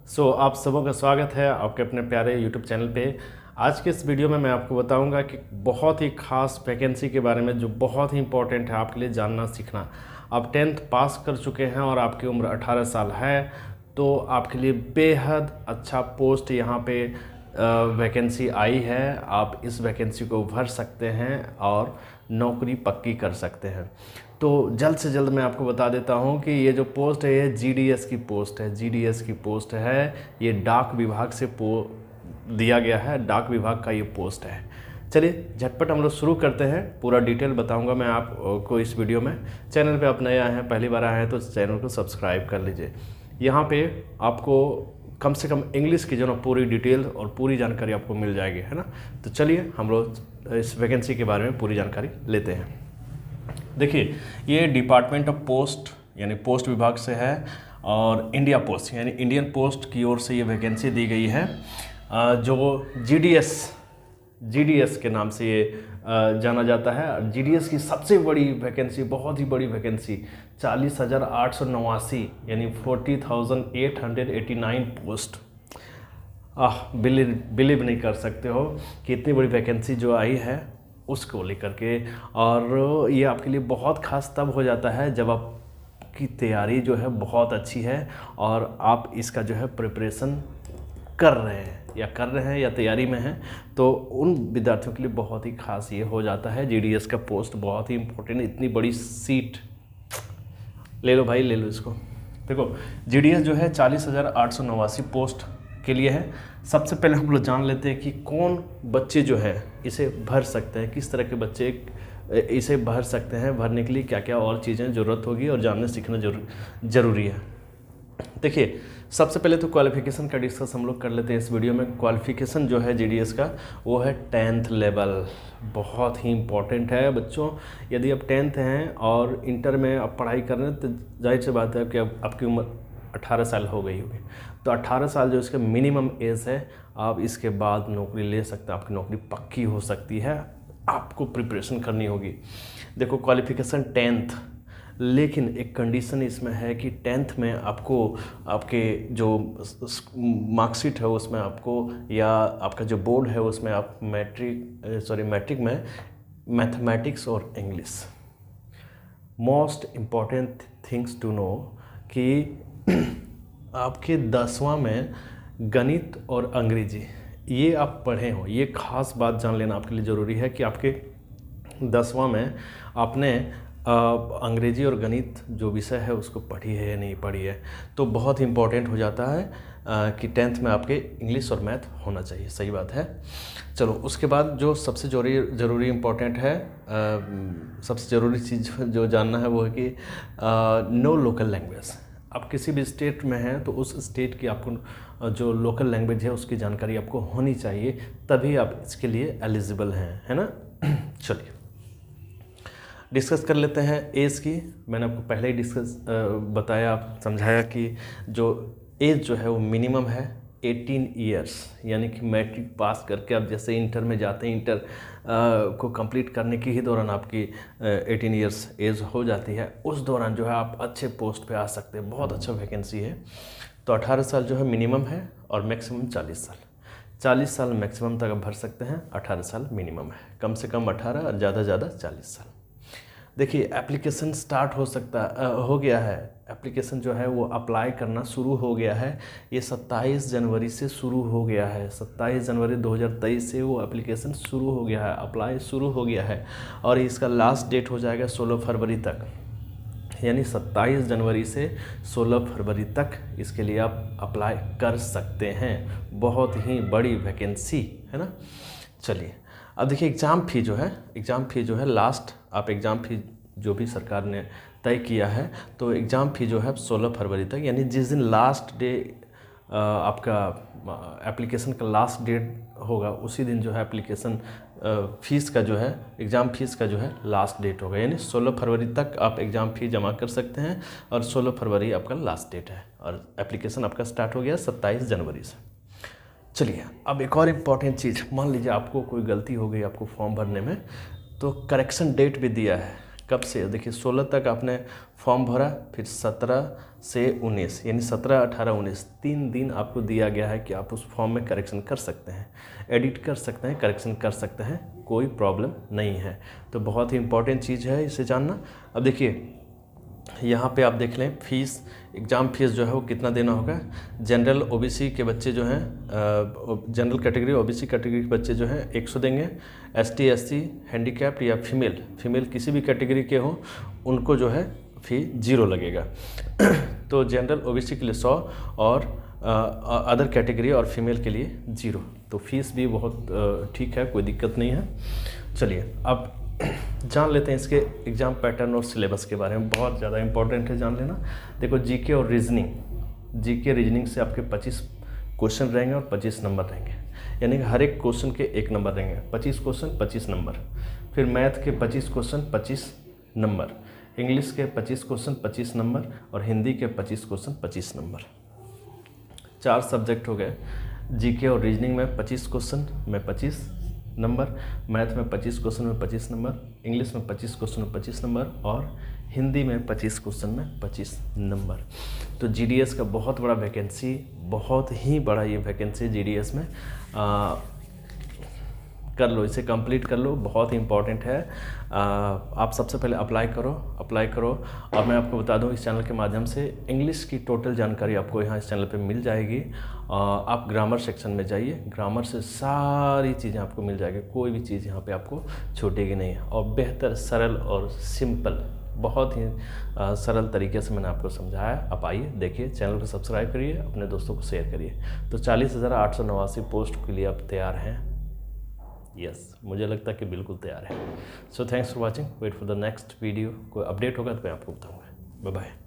आप सबों का स्वागत है आपके अपने प्यारे YouTube चैनल पे। आज के इस वीडियो में मैं आपको बताऊंगा कि बहुत ही ख़ास वैकेंसी के बारे में जो बहुत ही इंपॉर्टेंट है आपके लिए जानना सीखना। आप 10th पास कर चुके हैं और आपकी उम्र 18 साल है तो आपके लिए बेहद अच्छा पोस्ट यहाँ पे वैकेंसी आई है। आप इस वैकेंसी को भर सकते हैं और नौकरी पक्की कर सकते हैं। तो जल्द से जल्द मैं आपको बता देता हूं कि ये जो पोस्ट है ये जीडीएस की पोस्ट है। जीडीएस की पोस्ट है, ये डाक विभाग से दिया गया है, डाक विभाग का ये पोस्ट है। चलिए झटपट हम लोग शुरू करते हैं। पूरा डिटेल बताऊंगा मैं आपको इस वीडियो में। चैनल पे आप नए आए हैं, पहली बार आए हैं तो चैनल को सब्सक्राइब कर लीजिए। यहाँ पे आपको कम से कम इंग्लिश की जो ना पूरी डिटेल और पूरी जानकारी आपको मिल जाएगी, है ना। तो चलिए हम लोग इस वैकेंसी के बारे में पूरी जानकारी लेते हैं। देखिए, ये डिपार्टमेंट ऑफ पोस्ट यानी पोस्ट विभाग से है और इंडिया पोस्ट यानी इंडियन पोस्ट की ओर से ये वैकेंसी दी गई है। जो जीडीएस के नाम से ये जाना जाता है। जीडीएस की सबसे बड़ी वैकेंसी, बहुत ही बड़ी वैकेंसी 40,889 यानी 40,889 पोस्ट। बिलीव नहीं कर सकते हो कि इतनी बड़ी वैकेंसी जो आई है उसको लेकर के। और ये आपके लिए बहुत ख़ास तब हो जाता है जब आपकी तैयारी जो है बहुत अच्छी है और आप इसका जो है प्रिपरेशन कर रहे हैं या तैयारी में हैं, तो उन विद्यार्थियों के लिए बहुत ही ख़ास ये हो जाता है। जीडीएस का पोस्ट बहुत ही इम्पोर्टेंट, इतनी बड़ी सीट ले लो भाई, ले लो इसको। देखो, जीडीएस जो है 40,889 पोस्ट के लिए है। सबसे पहले हम लोग जान लेते हैं कि कौन बच्चे जो है इसे भर सकते हैं, किस तरह के बच्चे इसे भर सकते हैं। भरने के लिए क्या क्या और चीज़ें ज़रूरत होगी और जानने सीखना ज़रूरी है। देखिए, सबसे पहले तो क्वालिफ़िकेशन का डिस्कस हम लोग कर लेते हैं इस वीडियो में। क्वालिफ़िकेशन जो है जीडीएस का वो है 10th लेवल। बहुत ही इम्पॉर्टेंट है बच्चों। यदि आप 10th हैं और इंटर में आप पढ़ाई कर रहे हैं तो जाहिर सी बात है कि आपकी उम्र 18 साल हो गई होगी। तो 18 साल जो इसका मिनिमम एज है, आप इसके बाद नौकरी ले सकते हैं, आपकी नौकरी पक्की हो सकती है। आपको प्रिपरेशन करनी होगी। देखो, क्वालिफ़िकेशन 10th, लेकिन एक कंडीशन इसमें है कि 10th में आपको आपके जो मार्कशीट है उसमें आपको, या आपका जो बोर्ड है उसमें आप मैट्रिक में मैथमेटिक्स और English, most important things to know कि आपके 10वां में गणित और अंग्रेजी ये आप पढ़े हो। ये खास बात जान लेना आपके लिए ज़रूरी है कि आपके 10वां में आपने अंग्रेजी और गणित जो विषय है उसको पढ़ी है या नहीं पढ़ी है। तो बहुत इम्पॉर्टेंट हो जाता है कि 10th में आपके इंग्लिश और मैथ होना चाहिए। सही बात है। चलो, उसके बाद जो सबसे ज़रूरी इम्पॉर्टेंट है, सबसे ज़रूरी चीज़ जो जानना है वो है कि नो लोकल लैंग्वेज। आप किसी भी स्टेट में हैं तो उस स्टेट की आपको जो लोकल लैंग्वेज है उसकी जानकारी आपको होनी चाहिए, तभी आप इसके लिए एलिजिबल हैं, है ना। चलिए डिस्कस कर लेते हैं एज की। मैंने आपको पहले ही बताया, समझाया कि जो एज जो है वो मिनिमम है 18 ईयर्स, यानी कि मैट्रिक पास करके आप जैसे इंटर में जाते हैं, इंटर को कंप्लीट करने के ही दौरान आपकी 18 ईयर्स एज हो जाती है। उस दौरान जो है आप अच्छे पोस्ट पे आ सकते हैं। बहुत अच्छा वैकेंसी है। तो 18 साल जो है मिनिमम है और मैक्सिमम 40 साल। 40 साल मैक्सिमम तक आप भर सकते हैं, 18 साल मिनिमम है। कम से कम 18 और ज़्यादा 40 साल। देखिए, एप्लीकेशन स्टार्ट हो गया है। एप्लीकेशन जो है वो अप्लाई करना शुरू हो गया है। ये 27 जनवरी से शुरू हो गया है। 27 जनवरी 2023 से वो एप्लीकेशन शुरू हो गया है, अप्लाई शुरू हो गया है। और इसका लास्ट डेट हो जाएगा 16 फरवरी तक, यानी 27 जनवरी से 16 फरवरी तक इसके लिए आप अप्लाई कर सकते हैं। बहुत ही बड़ी वैकेंसी है ना। चलिए, अब देखिए, एग्ज़ाम फ़ी जो है लास्ट, आप एग्ज़ाम फ़ी जो भी सरकार ने तय किया है, तो एग्ज़ाम फ़ी जो है 16 फरवरी तक, यानी जिस दिन लास्ट डे आपका एप्लीकेशन का लास्ट डेट होगा उसी दिन जो है एप्लीकेशन फ़ीस का जो है, एग्ज़ाम फ़ीस का जो है लास्ट डेट होगा। यानी 16 फरवरी तक आप एग्ज़ाम फ़ी जमा कर सकते हैं और 16 फरवरी आपका लास्ट डेट है और एप्लीकेशन आपका स्टार्ट हो गया 27 जनवरी से। चलिए, अब एक और इम्पॉर्टेंट चीज़, मान लीजिए आपको कोई गलती हो गई आपको फॉर्म भरने में, तो करेक्शन डेट भी दिया है। कब से, देखिए 16 तक आपने फॉर्म भरा, फिर 17 से 19 यानी 17, 18, 19 3 दिन आपको दिया गया है कि आप उस फॉर्म में करेक्शन कर सकते हैं, एडिट कर सकते हैं, करेक्शन कर सकते हैं, कोई प्रॉब्लम नहीं है। तो बहुत ही इंपॉर्टेंट चीज़ है इसे जानना। अब देखिए यहाँ पे आप देख लें फीस, एग्ज़ाम फीस जो है वो कितना देना होगा। जनरल ओबीसी के बच्चे जो हैं, जनरल कैटेगरी ओबीसी कैटेगरी के बच्चे जो हैं 100 देंगे। एसटी एससी हैंडीकैप्ड या फीमेल किसी भी कैटेगरी के हों उनको जो है फी 0 लगेगा। तो जनरल ओबीसी के लिए 100 और अदर कैटेगरी और फीमेल के लिए 0। तो फीस भी बहुत ठीक है, कोई दिक्कत नहीं है। चलिए अब जान लेते हैं इसके एग्ज़ाम पैटर्न और सिलेबस के बारे में, बहुत ज़्यादा इंपॉर्टेंट है जान लेना। देखो जीके और रीजनिंग से आपके 25 क्वेश्चन रहेंगे और 25 नंबर रहेंगे, यानी कि हर एक क्वेश्चन के 1 नंबर रहेंगे। 25 क्वेश्चन 25 नंबर। फिर मैथ के 25 क्वेश्चन 25 नंबर, इंग्लिश के 25 क्वेश्चन 25 नंबर और हिंदी के 25 क्वेश्चन 25 नंबर। 4 सब्जेक्ट हो गए। जीके और रीजनिंग में 25 क्वेश्चन में 25 नंबर, मैथ में 25 क्वेश्चन में 25 नंबर, इंग्लिश में 25 क्वेश्चन में 25 नंबर और हिंदी में 25 क्वेश्चन में 25 नंबर। तो जीडीएस का बहुत बड़ा वैकेंसी, बहुत ही बड़ा ये वैकेंसी जीडीएस में। कर लो, इसे कंप्लीट कर लो, बहुत ही इंपॉर्टेंट है। आप सबसे पहले अप्लाई करो। और मैं आपको बता दूं इस चैनल के माध्यम से इंग्लिश की टोटल जानकारी आपको यहाँ इस चैनल पे मिल जाएगी। आप ग्रामर सेक्शन में जाइए, ग्रामर से सारी चीज़ें आपको मिल जाएगी, कोई भी चीज़ यहाँ पे आपको छूटेगी नहीं। और बेहतर, सरल और सिंपल, बहुत ही सरल तरीके से मैंने आपको समझाया। आप आइए, देखिए, चैनल को सब्सक्राइब करिए, अपने दोस्तों को शेयर करिए। तो 40,889 पोस्ट के लिए आप तैयार हैं? यस, मुझे लगता है कि बिल्कुल तैयार है। So thanks for watching, wait for the next video. कोई अपडेट होगा तो मैं आपको बताऊँगा। Bye bye.